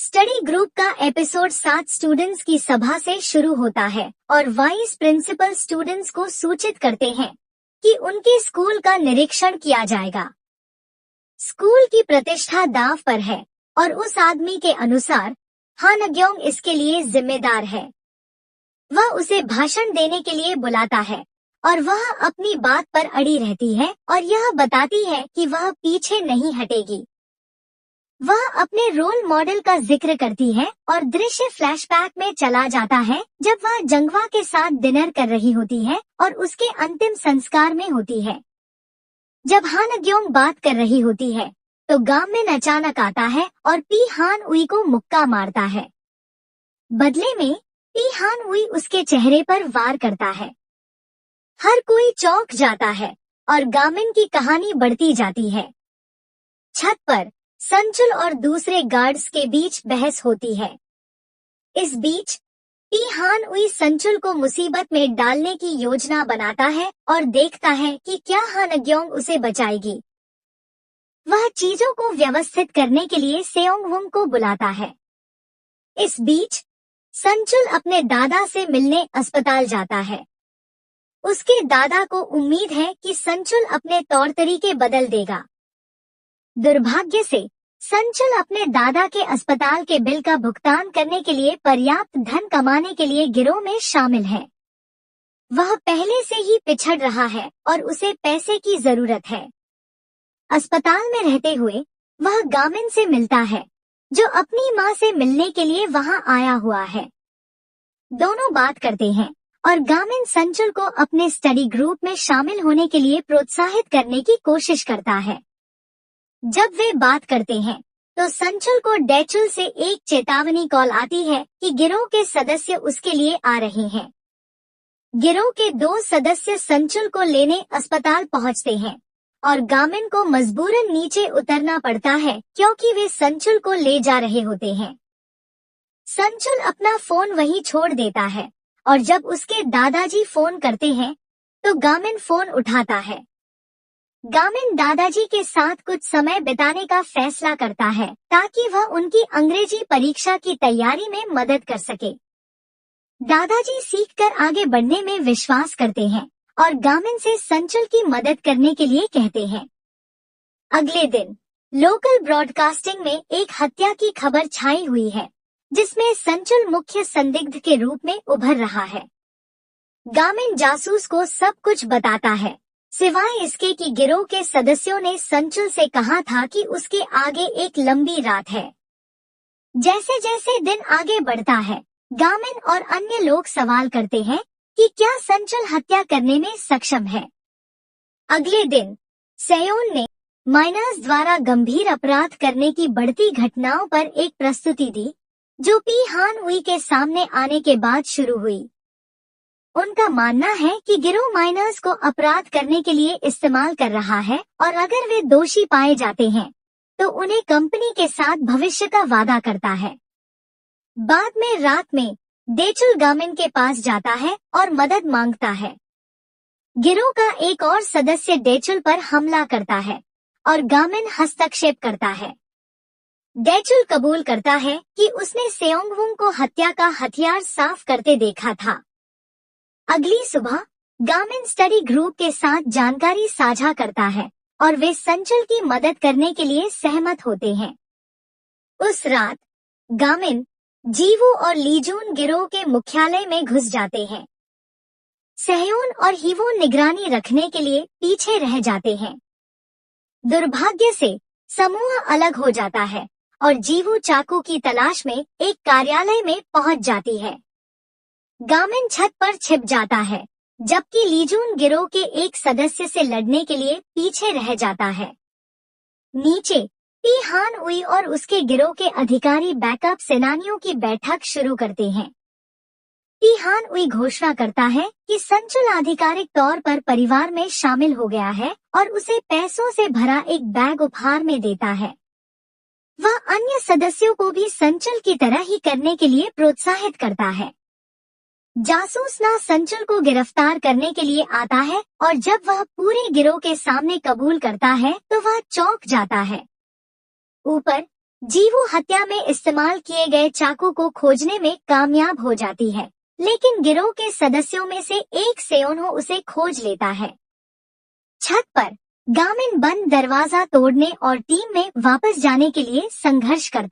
Study group का episode 7 students की सभा से शुरू होता है और वाइस प्रिंसिपल स्टूडेंट्स को सूचित करते हैं कि उनके स्कूल का निरीक्षण किया जाएगा। स्कूल की प्रतिष्ठा दांव पर है और उस आदमी के अनुसार हा नग्योंग इसके लिए जिम्मेदार है। वह उसे भाषण देने के लिए बुलाता है और वह अपनी बात पर अड़ी रहती है और यह बताती है कि वह पीछे नहीं हटेगी। वह अपने रोल मॉडल का जिक्र करती है और दृश्य फ्लैशबैक में चला जाता है जब वह जंगवा के साथ डिनर कर रही होती है और उसके अंतिम संस्कार में होती है। जब हा नग्योंग बात कर रही होती है तो गाममिन अचानक आता है और पी हान उई को मुक्का मारता है। बदले में पी हान उई उसके चेहरे पर वार करता है। हर कोई चौंक जाता है और गामिन की कहानी बढ़ती जाती है। छत पर संचुल और दूसरे गार्ड्स के बीच बहस होती है। इस बीच पी हान उई संचुल को मुसीबत में डालने की योजना बनाता है और देखता है कि क्या हा नग्योंग उसे बचाएगी। वह चीजों को व्यवस्थित करने के लिए सेओंगवुंग को बुलाता है। इस बीच संचुल अपने दादा से मिलने अस्पताल जाता है। उसके दादा को उम्मीद है कि संचुल अपने तौर तरीके बदल देगा। दुर्भाग्य से संचुल अपने दादा के अस्पताल के बिल का भुगतान करने के लिए पर्याप्त धन कमाने के लिए गिरोह में शामिल है। वह पहले से ही पिछड़ रहा है और उसे पैसे की जरूरत है। अस्पताल में रहते हुए वह गामिन से मिलता है जो अपनी मां से मिलने के लिए वहां आया हुआ है। दोनों बात करते हैं और गामिन संचुल को अपने स्टडी ग्रुप में शामिल होने के लिए प्रोत्साहित करने की कोशिश करता है। जब वे बात करते हैं तो संचुल को डेचुल से एक चेतावनी कॉल आती है कि गिरोह के सदस्य उसके लिए आ रहे हैं। गिरोह के 2 सदस्य संचुल को लेने अस्पताल पहुंचते हैं और गामिन को मजबूरन नीचे उतरना पड़ता है क्योंकि वे संचुल को ले जा रहे होते हैं। संचुल अपना फोन वहीं छोड़ देता है और जब उसके दादाजी फोन करते हैं तो गामिन फोन उठाता है। गामिन दादाजी के साथ कुछ समय बिताने का फैसला करता है ताकि वह उनकी अंग्रेजी परीक्षा की तैयारी में मदद कर सके। दादाजी सीखकर आगे बढ़ने में विश्वास करते हैं और गामिन से संचुल की मदद करने के लिए कहते हैं। अगले दिन लोकल ब्रॉडकास्टिंग में एक हत्या की खबर छाई हुई है जिसमें संचुल मुख्य संदिग्ध के रूप में उभर रहा है। गामिन जासूस को सब कुछ बताता है सिवाय इसके कि गिरोह के सदस्यों ने संचुल से कहा था कि उसके आगे एक लंबी रात है। जैसे जैसे दिन आगे बढ़ता है गामिन और अन्य लोग सवाल करते हैं कि क्या संचुल हत्या करने में सक्षम है। अगले दिन सेयोन ने माइनर्स द्वारा गंभीर अपराध करने की बढ़ती घटनाओं पर एक प्रस्तुति दी जो पी हान उई के सामने आने के बाद शुरू हुई। उनका मानना है कि गिरोह माइनर्स को अपराध करने के लिए इस्तेमाल कर रहा है और अगर वे दोषी पाए जाते हैं तो उन्हें कंपनी के साथ भविष्य का वादा करता है। बाद में रात में डेचुल गामिन के पास जाता है और मदद मांगता है। गिरोह का एक और सदस्य डेचुल पर हमला करता है और गामिन हस्तक्षेप करता है। डेचुल कबूल करता है कि उसने सेओंगवुंग को हत्या का हथियार साफ करते देखा था। अगली सुबह गामिन स्टडी ग्रुप के साथ जानकारी साझा करता है और वे संचुल की मदद करने के लिए सहमत होते हैं। उस रात गामिन जीवू और लीजून गिरोह के मुख्यालय में घुस जाते हैं। सेयोन और हीवोन निगरानी रखने के लिए पीछे रह जाते हैं। दुर्भाग्य से समूह अलग हो जाता है और जीवू चाकू की तलाश में एक कार्यालय में पहुंच जाती है। गामिन छत पर छिप जाता है जबकि लीजून गिरोह के एक सदस्य से लड़ने के लिए पीछे रह जाता है। नीचे पी हान उई और उसके गिरोह के अधिकारी बैकअप सेनानियों की बैठक शुरू करते हैं। पी हान उई घोषणा करता है कि संचुल आधिकारिक तौर पर परिवार में शामिल हो गया है और उसे पैसों से भरा एक बैग उपहार में देता है। वह अन्य सदस्यों को भी संचुल की तरह ही करने के लिए प्रोत्साहित करता है। जासूस ना संचुल को गिरफ्तार करने के लिए आता है और जब वह पूरे गिरोह के सामने कबूल करता है तो वह चौंक जाता है। ऊपर जीवू हत्या में इस्तेमाल किए गए चाकू को खोजने में कामयाब हो जाती है, लेकिन गिरोह के सदस्यों में से एक सेओन्हो उसे खोज लेता है। छत पर गामिन बंद दरवाजा तोड़ने और टीम में वापस जाने के लिए संघर्ष करता है।